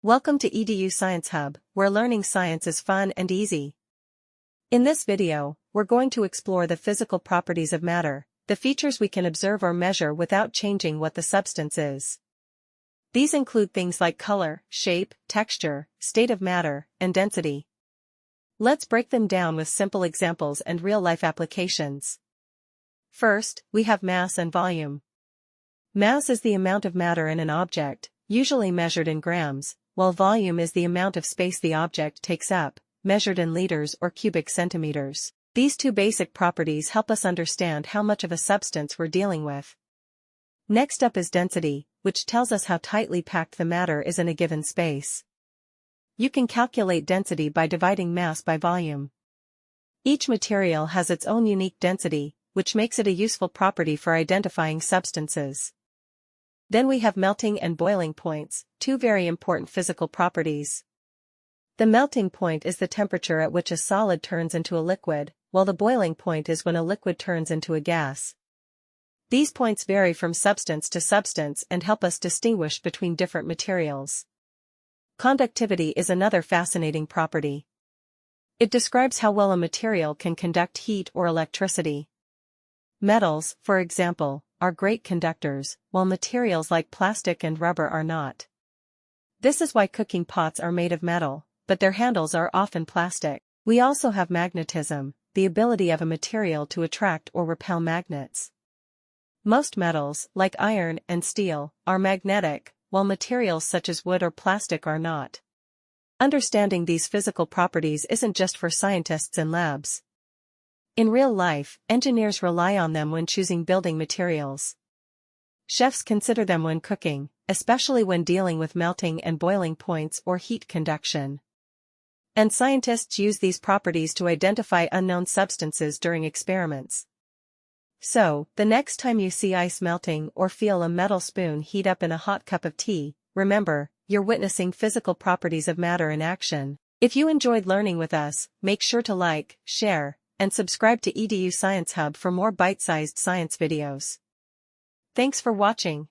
Welcome to EDU Science Hub, where learning science is fun and easy. In this video, we're going to explore the physical properties of matter, the features we can observe or measure without changing what the substance is. These include things like color, shape, texture, state of matter, and density. Let's break them down with simple examples and real-life applications. First, we have mass and volume. Mass is the amount of matter in an object, usually measured in grams, while volume is the amount of space the object takes up, measured in liters or cubic centimeters. These two basic properties help us understand how much of a substance we're dealing with. Next up is density, which tells us how tightly packed the matter is in a given space. You can calculate density by dividing mass by volume. Each material has its own unique density, which makes it a useful property for identifying substances. Then we have melting and boiling points, two very important physical properties. The melting point is the temperature at which a solid turns into a liquid, while the boiling point is when a liquid turns into a gas. These points vary from substance to substance and help us distinguish between different materials. Conductivity is another fascinating property. It describes how well a material can conduct heat or electricity. Metals, for example, are great conductors, while materials like plastic and rubber are not. This is why cooking pots are made of metal, but their handles are often plastic. We also have magnetism, the ability of a material to attract or repel magnets. Most metals, like iron and steel, are magnetic, while materials such as wood or plastic are not. Understanding these physical properties isn't just for scientists in labs. In real life, engineers rely on them when choosing building materials. Chefs consider them when cooking, especially when dealing with melting and boiling points or heat conduction. And scientists use these properties to identify unknown substances during experiments. So, the next time you see ice melting or feel a metal spoon heat up in a hot cup of tea, remember, you're witnessing physical properties of matter in action. If you enjoyed learning with us, make sure to like, share, and subscribe to EDU Science Hub for more bite-sized science videos. Thanks for watching.